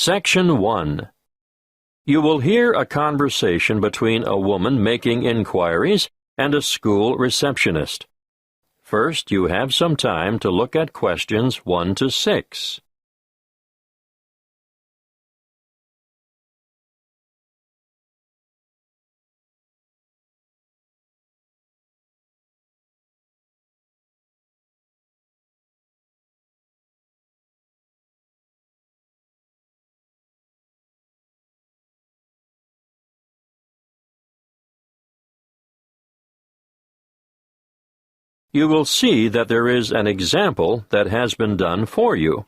Section 1. You will hear a conversation between a woman making inquiries and a school receptionist. First, you have some time to look at questions 1 to 6. You will see that there is an example that has been done for you.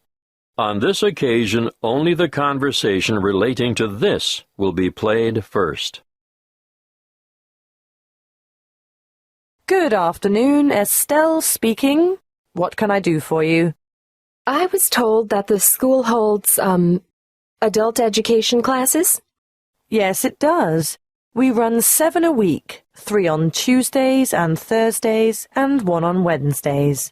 On this occasion, only the conversation relating to this will be played first. Good afternoon, Estelle speaking. What can I do for you? I was told that the school holds, adult education classes? Yes, it does. We run 7 a week, 3 on Tuesdays and Thursdays, and 1 on Wednesdays.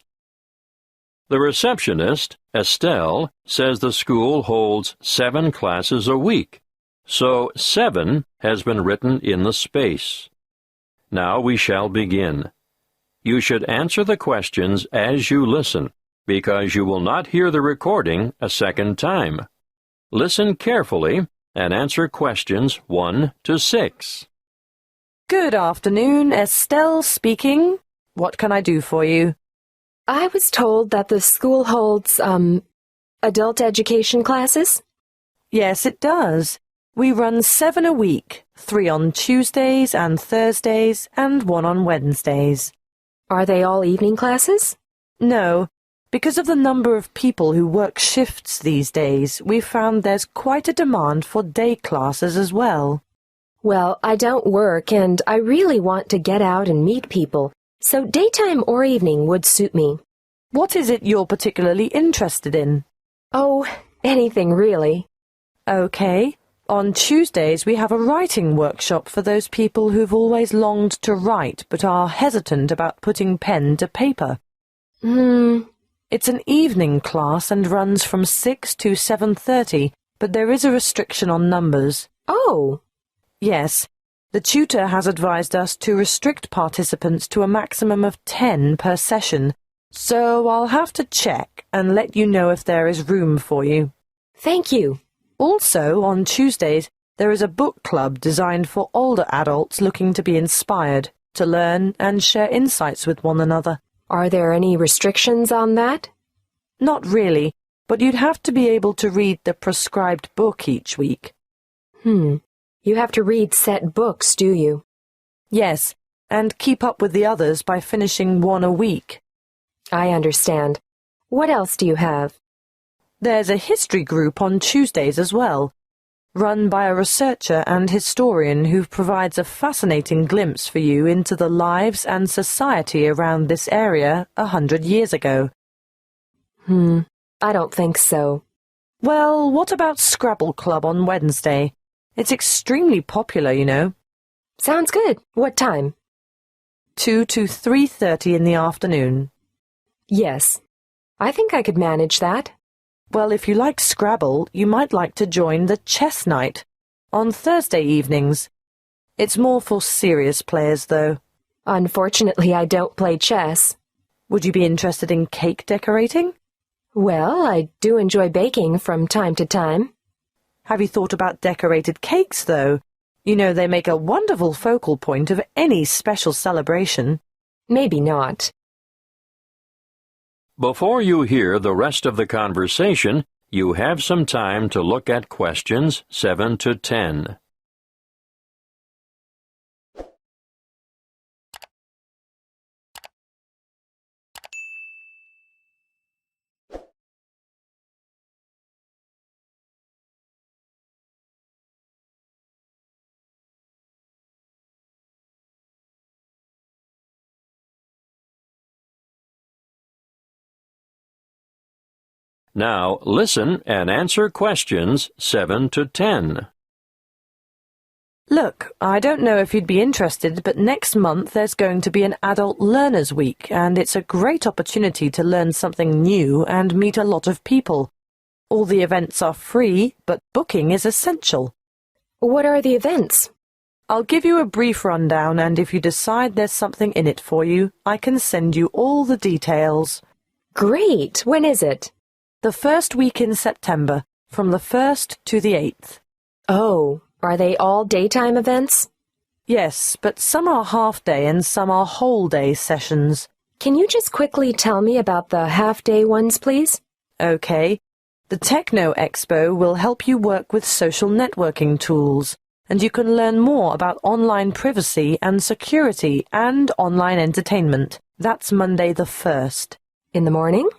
The receptionist, Estelle, says the school holds 7 classes a week, so 7 has been written in the space. Now we shall begin. You should answer the questions as you listen, because you will not hear the recording a second time. Listen carefully and answer questions 1 to 6. Good afternoon, Estelle speaking. What can I do for you? I was told that the school holds, adult education classes? Yes, it does. We run 7 a week, 3 on Tuesdays and Thursdays, and 1 on Wednesdays. Are they all evening classes? No. Because of the number of people who work shifts these days, we've found there's quite a demand for day classes as well. Well, I don't work, and I really want to get out and meet people, so daytime or evening would suit me. What is it you're particularly interested in? Oh, anything really. Okay. On Tuesdays, we have a writing workshop for those people who've always longed to write but are hesitant about putting pen to paper. It's an evening class and runs from 6 to 7:30, but there is a restriction on numbers. Oh! Yes. The tutor has advised us to restrict participants to a maximum of 10 per session, so I'll have to check and let you know if there is room for you. Thank you. Also, on Tuesdays, there is a book club designed for older adults looking to be inspired, to learn and share insights with one another. Are there any restrictions on that? Not really, but you'd have to be able to read the prescribed book each week. You have to read set books, do you? Yes, and keep up with the others by finishing 1 a week. I understand. What else do you have? There's a history group on Tuesdays as well, run by a researcher and historian who provides a fascinating glimpse for you into the lives and society around this area 100 years ago. I don't think so. Well, what about Scrabble Club on Wednesday? It's extremely popular, you know. Sounds good. What time? 2 to 3:30 in the afternoon. Yes. I think I could manage that. Well, if you like Scrabble, you might like to join the chess night on Thursday evenings. It's more for serious players, though. Unfortunately, I don't play chess. Would you be interested in cake decorating? Well, I do enjoy baking from time to time. Have you thought about decorated cakes, though? You know, they make a wonderful focal point of any special celebration. Maybe not. Before you hear the rest of the conversation, you have some time to look at questions 7 to 10. Now listen and answer questions 7 to 10. Look, I don't know if you'd be interested, but next month there's going to be an Adult Learners Week, and it's a great opportunity to learn something new and meet a lot of people. All the events are free, but booking is essential. What are the events? I'll give you a brief rundown, and if you decide there's something in it for you, I can send you all the details. Great! When is it? The first week in September, from the 1st to the 8th. Oh, are they all daytime events? Yes, but some are half-day and some are whole-day sessions. Can you just quickly tell me about the half-day ones, please? Okay. The Techno Expo will help you work with social networking tools, and you can learn more about online privacy and security and online entertainment. That's Monday the 1st. In the morning?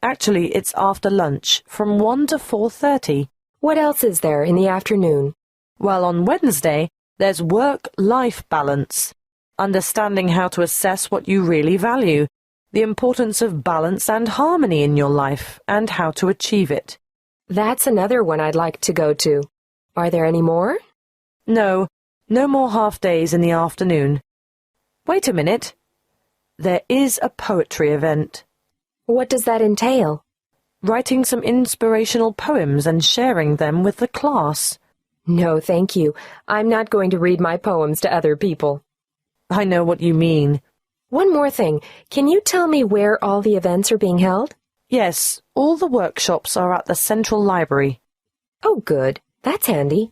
Actually, it's after lunch, from 1 to 4:30. What else is there in the afternoon? Well, on Wednesday, there's work-life balance, understanding how to assess what you really value, the importance of balance and harmony in your life, and how to achieve it. That's another one I'd like to go to. Are there any more? No more half-days in the afternoon. Wait a minute. There is a poetry event. What does that entail? Writing some inspirational poems and sharing them with the class. No, thank you. I'm not going to read my poems to other people. I know what you mean. One more thing. Can you tell me where all the events are being held? Yes, all the workshops are at the Central Library. Oh, good. That's handy.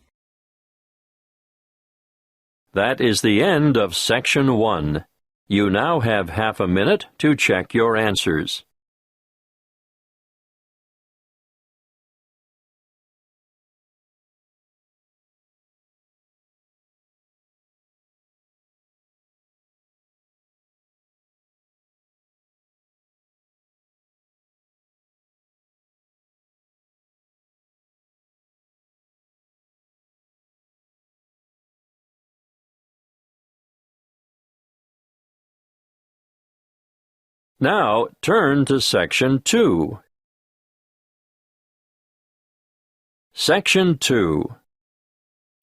That is the end of Section 1. You now have half a minute to check your answers. Now turn to Section 2. Section 2.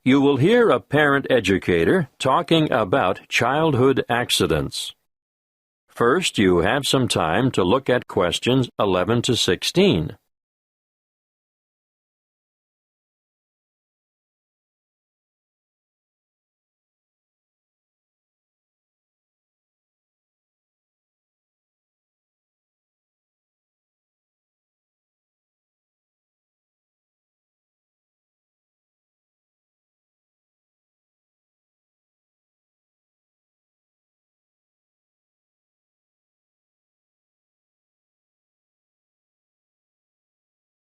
You will hear a parent educator talking about childhood accidents. First, you have some time to look at questions 11 to 16.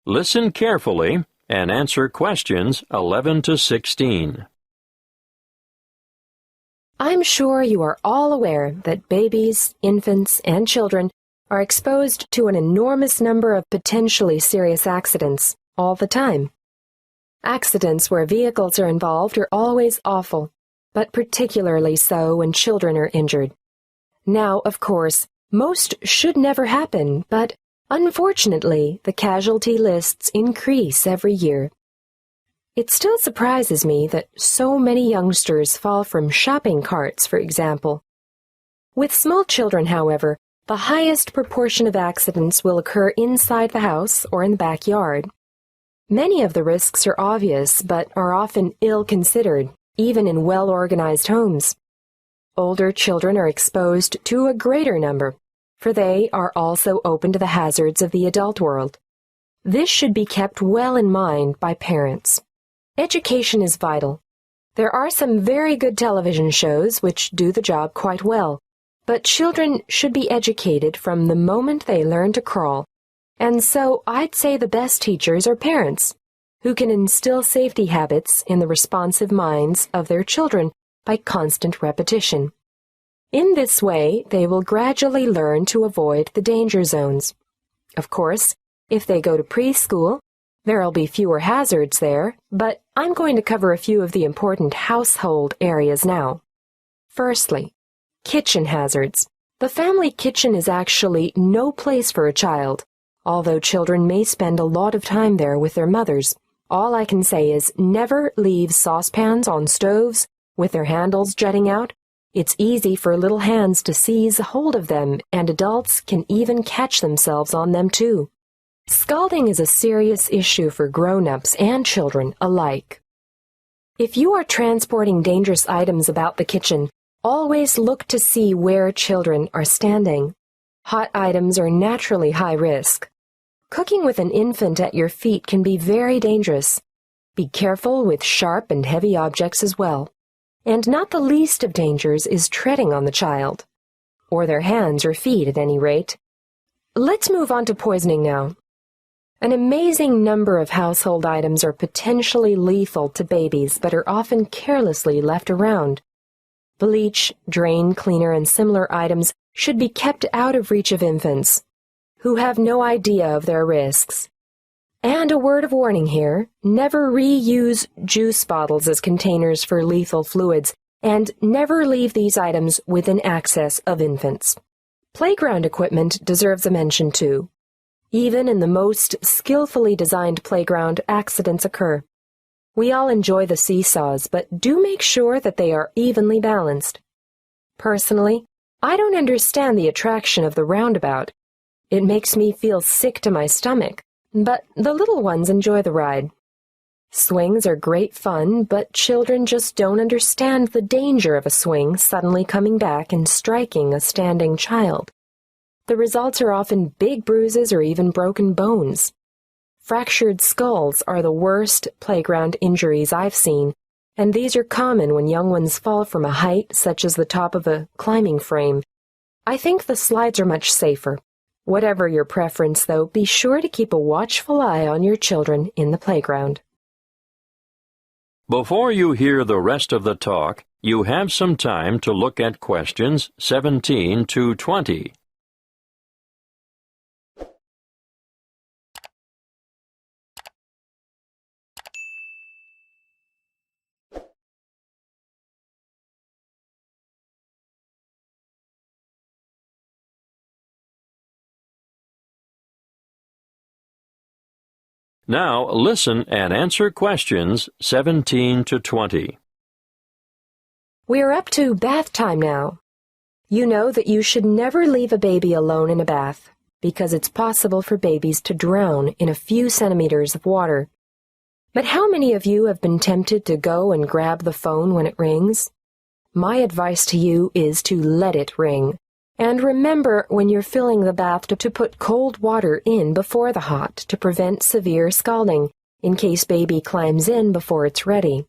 Listen carefully and answer questions 11 to 16. I'm sure you are all aware that babies, infants, and children are exposed to an enormous number of potentially serious accidents all the time. Accidents where vehicles are involved are always awful, but particularly so when children are injured. Now, of course, most should never happen, but unfortunately, the casualty lists increase every year. It still surprises me that so many youngsters fall from shopping carts, for example. With small children, however, the highest proportion of accidents will occur inside the house or in the backyard. Many of the risks are obvious, but are often ill-considered, even in well-organized homes. Older children are exposed to a greater number, for they are also open to the hazards of the adult world. This should be kept well in mind by parents. Education is vital. There are some very good television shows which do the job quite well, but children should be educated from the moment they learn to crawl. And so I'd say the best teachers are parents, who can instill safety habits in the responsive minds of their children by constant repetition. In this way, they will gradually learn to avoid the danger zones. Of course, if they go to preschool, there'll be fewer hazards there, but I'm going to cover a few of the important household areas now. Firstly, kitchen hazards. The family kitchen is actually no place for a child, although children may spend a lot of time there with their mothers. All I can say is never leave saucepans on stoves with their handles jutting out. It's easy for little hands to seize hold of them, and adults can even catch themselves on them too. Scalding is a serious issue for grown-ups and children alike. If you are transporting dangerous items about the kitchen, always look to see where children are standing. Hot items are naturally high risk. Cooking with an infant at your feet can be very dangerous. Be careful with sharp and heavy objects as well. And not the least of dangers is treading on the child, or their hands or feet at any rate. Let's move on to poisoning now. An amazing number of household items are potentially lethal to babies but are often carelessly left around. Bleach, drain cleaner, and similar items should be kept out of reach of infants, who have no idea of their risks. And a word of warning here, never reuse juice bottles as containers for lethal fluids, and never leave these items within access of infants. Playground equipment deserves a mention too. Even in the most skillfully designed playground, accidents occur. We all enjoy the seesaws, but do make sure that they are evenly balanced. Personally, I don't understand the attraction of the roundabout. It makes me feel sick to my stomach, but the little ones enjoy the ride. Swings are great fun, but children just don't understand the danger of a swing suddenly coming back and striking a standing child. The results are often big bruises or even broken bones. Fractured skulls are the worst playground injuries I've seen, and these are common when young ones fall from a height such as the top of a climbing frame. I think the slides are much safer. Whatever your preference, though, be sure to keep a watchful eye on your children in the playground. Before you hear the rest of the talk, you have some time to look at questions 17 to 20. Now listen and answer questions 17 to 20. We're up to bath time now. You know that you should never leave a baby alone in a bath, because it's possible for babies to drown in a few centimeters of water. But how many of you have been tempted to go and grab the phone when it rings? My advice to you is to let it ring. And remember when you're filling the bath to put cold water in before the hot to prevent severe scalding, in case baby climbs in before it's ready.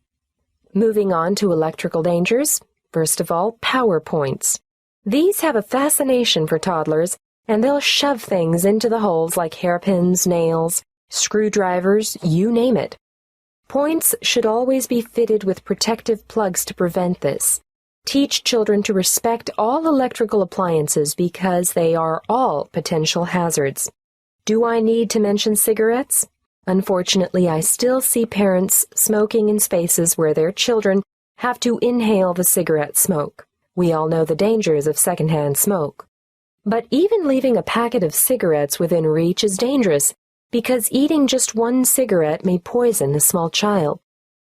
Moving on to electrical dangers, first of all, power points. These have a fascination for toddlers, and they'll shove things into the holes like hairpins, nails, screwdrivers, you name it. Points should always be fitted with protective plugs to prevent this. Teach children to respect all electrical appliances because they are all potential hazards. Do I need to mention cigarettes? Unfortunately, I still see parents smoking in spaces where their children have to inhale the cigarette smoke. We all know the dangers of secondhand smoke. But even leaving a packet of cigarettes within reach is dangerous because eating just one cigarette may poison a small child.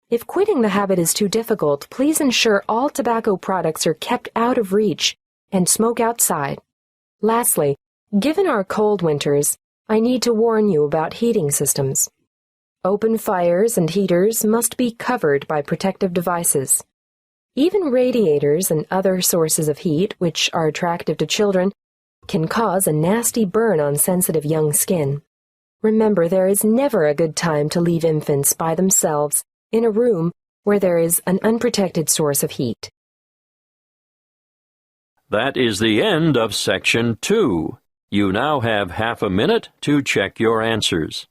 If quitting the habit is too difficult, please ensure all tobacco products are kept out of reach and smoke outside. Lastly, given our cold winters, I need to warn you about heating systems. Open fires and heaters must be covered by protective devices. Even radiators and other sources of heat, which are attractive to children, can cause a nasty burn on sensitive young skin. Remember, there is never a good time to leave infants by themselves in a room where there is an unprotected source of heat. That is the end of Section 2. You now have half a minute to check your answers.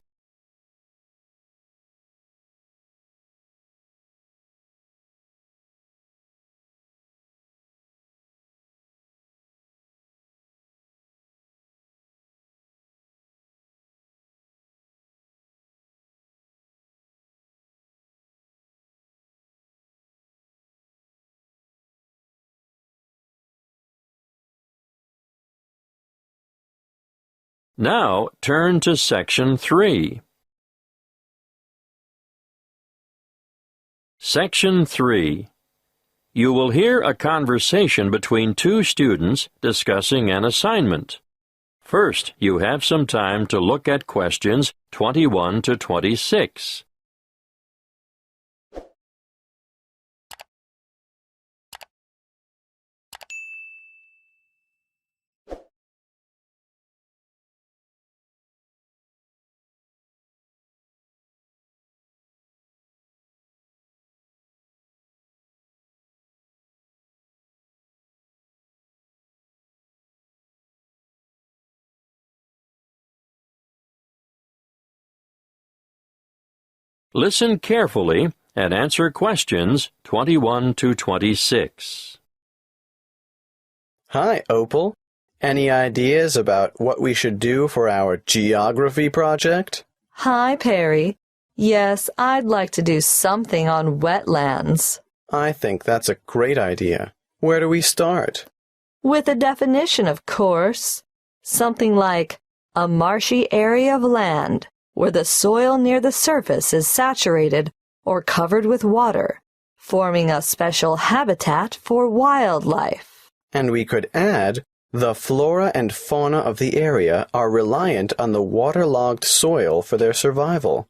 Now turn to Section 3. Section 3. You will hear a conversation between two students discussing an assignment. First, you have some time to look at questions 21 to 26. Listen carefully and answer questions 21 to 26. Hi, Opal. Any ideas about what we should do for our geography project? Hi, Perry. Yes, I'd like to do something on wetlands. I think that's a great idea. Where do we start? With a definition, of course. Something like a marshy area of land where the soil near the surface is saturated or covered with water, forming a special habitat for wildlife. And we could add, the flora and fauna of the area are reliant on the waterlogged soil for their survival.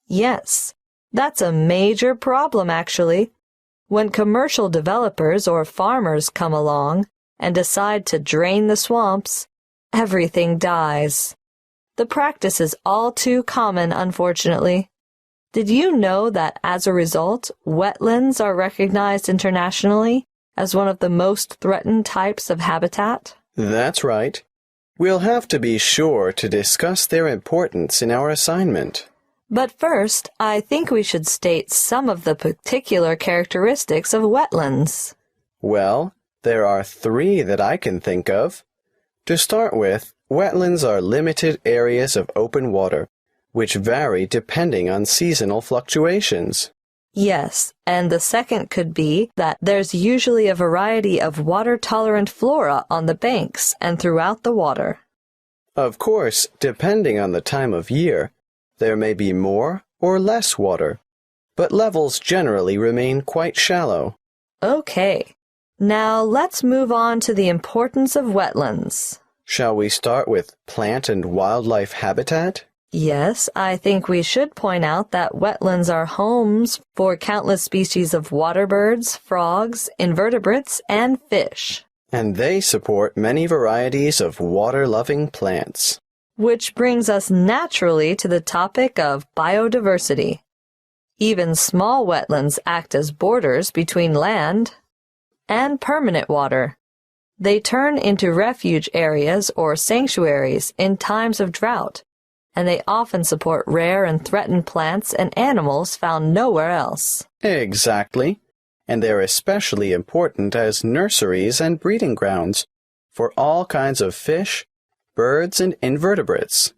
Yes, that's a major problem, actually. When commercial developers or farmers come along and decide to drain the swamps, everything dies. The practice is all too common, unfortunately. Did you know that as a result, wetlands are recognized internationally as one of the most threatened types of habitat? That's right. We'll have to be sure to discuss their importance in our assignment. But first, I think we should state some of the particular characteristics of wetlands. Well, there are 3 that I can think of. To start with, wetlands are limited areas of open water, which vary depending on seasonal fluctuations. Yes, and the second could be that there's usually a variety of water-tolerant flora on the banks and throughout the water. Of course, depending on the time of year, there may be more or less water, but levels generally remain quite shallow. Okay, now let's move on to the importance of wetlands. Shall we start with plant and wildlife habitat? Yes, I think we should point out that wetlands are homes for countless species of water birds, frogs, invertebrates, and fish. And they support many varieties of water-loving plants. Which brings us naturally to the topic of biodiversity. Even small wetlands act as borders between land and permanent water. They turn into refuge areas or sanctuaries in times of drought, and they often support rare and threatened plants and animals found nowhere else. Exactly. And they're especially important as nurseries and breeding grounds for all kinds of fish, birds, and invertebrates.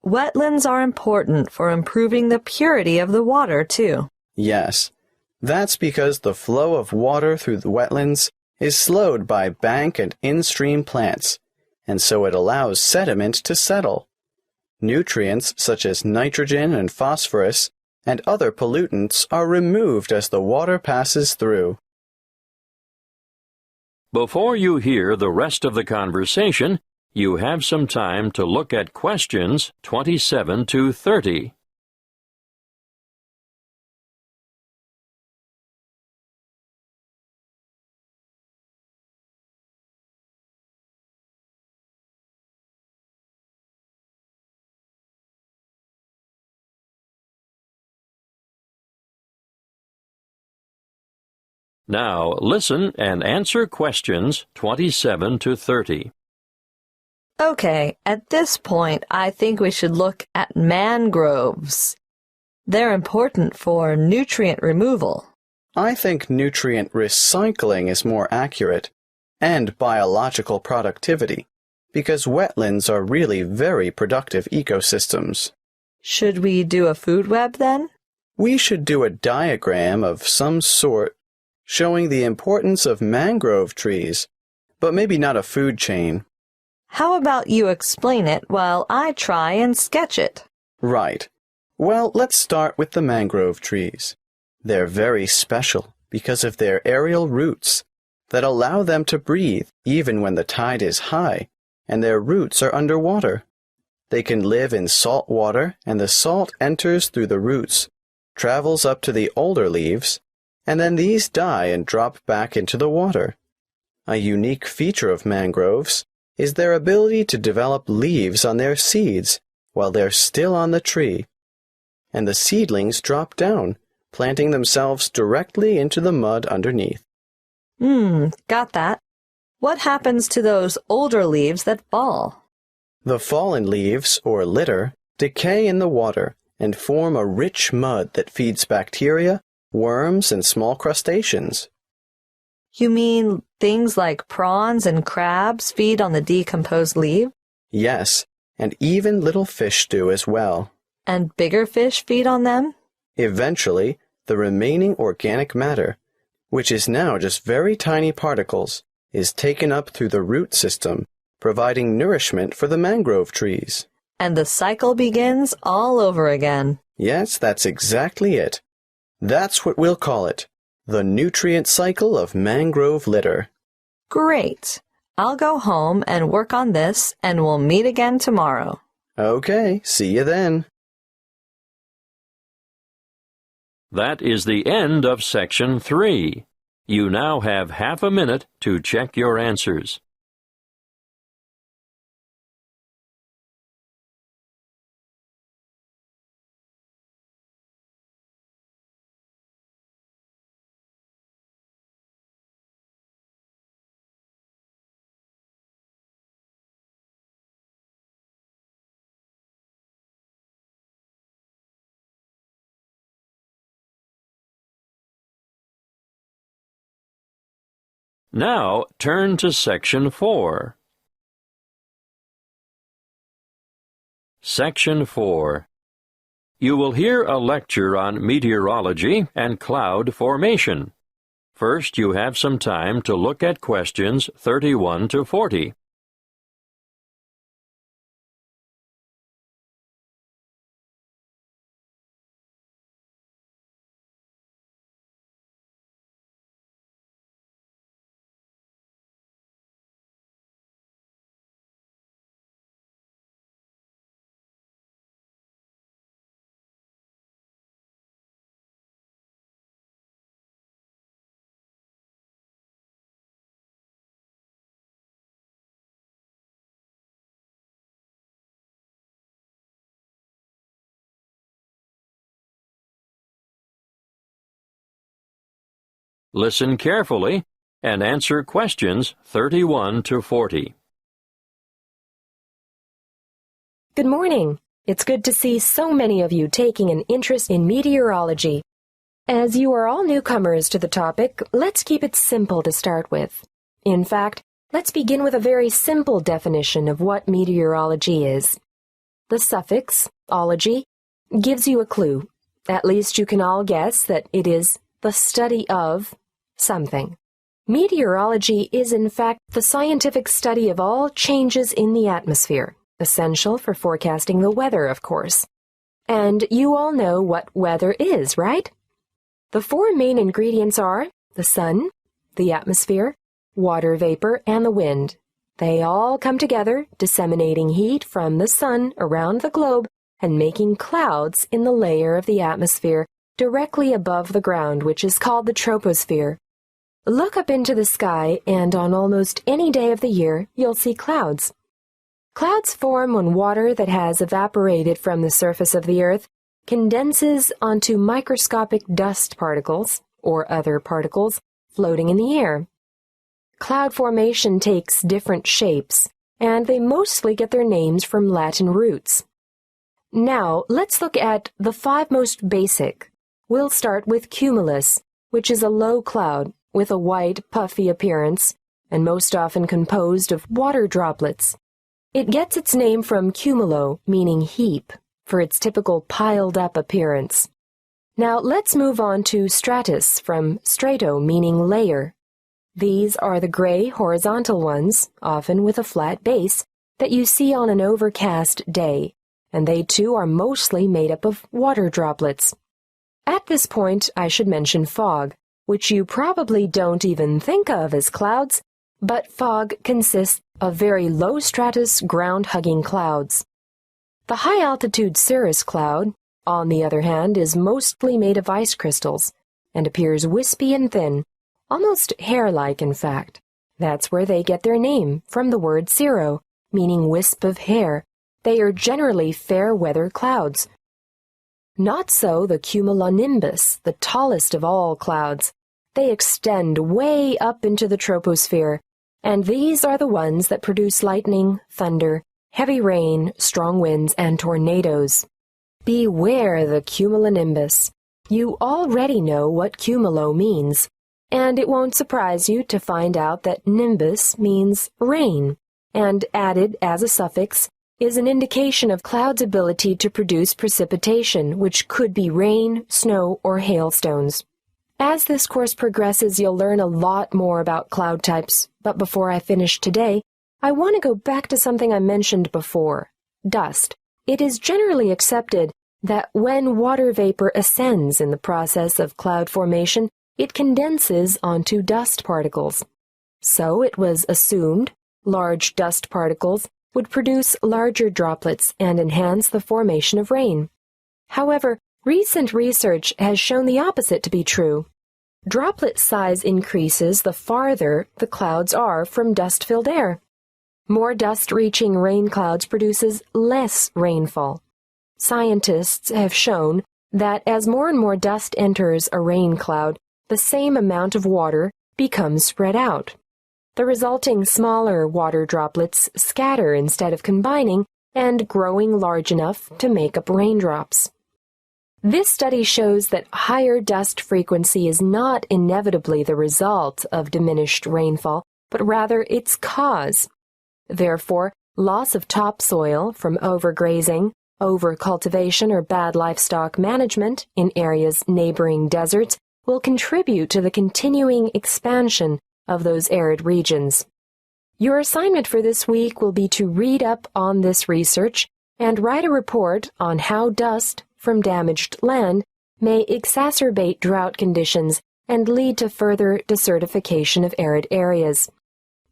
Wetlands are important for improving the purity of the water, too. Yes, that's because the flow of water through the wetlands is slowed by bank and in-stream plants, and so it allows sediment to settle. Nutrients such as nitrogen and phosphorus and other pollutants are removed as the water passes through. Before you hear the rest of the conversation, you have some time to look at questions 27 to 30. Now listen and answer questions 27 to 30. Okay, at this point, I think we should look at mangroves. They're important for nutrient removal. I think nutrient recycling is more accurate, and biological productivity, because wetlands are really very productive ecosystems. Should we do a food web then? We should do a diagram of some sort showing the importance of mangrove trees, but maybe not a food chain. How about you explain it while I try and sketch it? Right. Well, let's start with the mangrove trees. They're very special because of their aerial roots that allow them to breathe even when the tide is high and their roots are underwater. They can live in salt water, and the salt enters through the roots, travels up to the older leaves, and then these die and drop back into the water. A unique feature of mangroves is their ability to develop leaves on their seeds while they're still on the tree, and the seedlings drop down, planting themselves directly into the mud underneath. Got that. What happens to those older leaves that fall? The fallen leaves, or litter, decay in the water and form a rich mud that feeds bacteria, worms, and small crustaceans. You mean things like prawns and crabs feed on the decomposed leaf? Yes, and even little fish do as well. And bigger fish feed on them? Eventually, the remaining organic matter, which is now just very tiny particles, is taken up through the root system, providing nourishment for the mangrove trees. And the cycle begins all over again. Yes, that's exactly it. That's what we'll call it, the nutrient cycle of mangrove litter. Great. I'll go home and work on this, and we'll meet again tomorrow. Okay, see you then. That is the end of Section 3. You now have half a minute to check your answers. Now turn to Section 4. Section 4. You will hear a lecture on meteorology and cloud formation. First, you have some time to look at questions 31 to 40. Listen carefully and answer questions 31 to 40. Good morning. It's good to see so many of you taking an interest in meteorology. As you are all newcomers to the topic, let's keep it simple to start with. In fact, let's begin with a very simple definition of what meteorology is. The suffix, ology, gives you a clue. At least you can all guess that it is the study of something. Meteorology is in fact the scientific study of all changes in the atmosphere, essential for forecasting the weather, of course. And you all know what weather is, right? The four main ingredients are the sun, the atmosphere, water vapor, and the wind. They all come together, disseminating heat from the sun around the globe and making clouds in the layer of the atmosphere directly above the ground, which is called the troposphere. Look up into the sky, and on almost any day of the year, you'll see clouds. Clouds form when water that has evaporated from the surface of the earth condenses onto microscopic dust particles, or other particles, floating in the air. Cloud formation takes different shapes, and they mostly get their names from Latin roots. Now, let's look at the five most basic. We'll start with cumulus, which is a low cloud with a white, puffy appearance, and most often composed of water droplets. It gets its name from cumulo, meaning heap, for its typical piled-up appearance. Now let's move on to stratus, from strato, meaning layer. These are the gray, horizontal ones, often with a flat base, that you see on an overcast day, and they too are mostly made up of water droplets. At this point, I should mention fog, which you probably don't even think of as clouds, but fog consists of very low-stratus ground-hugging clouds. The high-altitude cirrus cloud, on the other hand, is mostly made of ice crystals and appears wispy and thin, almost hair-like in fact. That's where they get their name, from the word cirro, meaning wisp of hair. They are generally fair-weather clouds. Not so the cumulonimbus, the tallest of all clouds. They extend way up into the troposphere, and these are the ones that produce lightning, thunder, heavy rain, strong winds, and tornadoes. Beware the cumulonimbus. You already know what cumulo means, and it won't surprise you to find out that nimbus means rain, and added as a suffix is an indication of cloud's ability to produce precipitation, which could be rain, snow, or hailstones. As this course progresses, you'll learn a lot more about cloud types, but before I finish today, I want to go back to something I mentioned before, dust. It is generally accepted that when water vapor ascends in the process of cloud formation, it condenses onto dust particles. So it was assumed large dust particles would produce larger droplets and enhance the formation of rain. However, recent research has shown the opposite to be true. Droplet size increases the farther the clouds are from dust-filled air. More dust-reaching rain clouds produces less rainfall. Scientists have shown that as more and more dust enters a rain cloud, the same amount of water becomes spread out. The resulting smaller water droplets scatter instead of combining and growing large enough to make up raindrops. This study shows that higher dust frequency is not inevitably the result of diminished rainfall, but rather its cause. Therefore, loss of topsoil from overgrazing, overcultivation, or bad livestock management in areas neighboring deserts will contribute to the continuing expansion of those arid regions. Your assignment for this week will be to read up on this research and write a report on how dust from damaged land may exacerbate drought conditions and lead to further desertification of arid areas.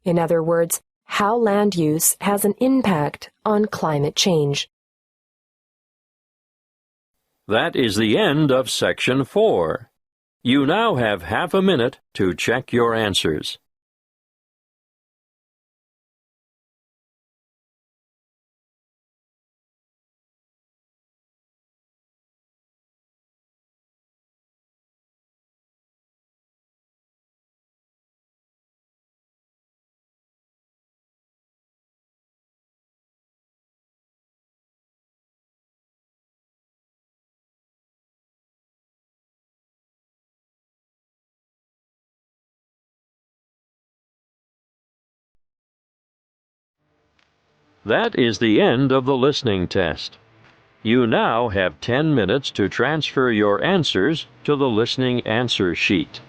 In other words, how land use has an impact on climate change. That is the end of Section 4. You now have half a minute to check your answers. That is the end of the listening test. You now have 10 minutes to transfer your answers to the listening answer sheet.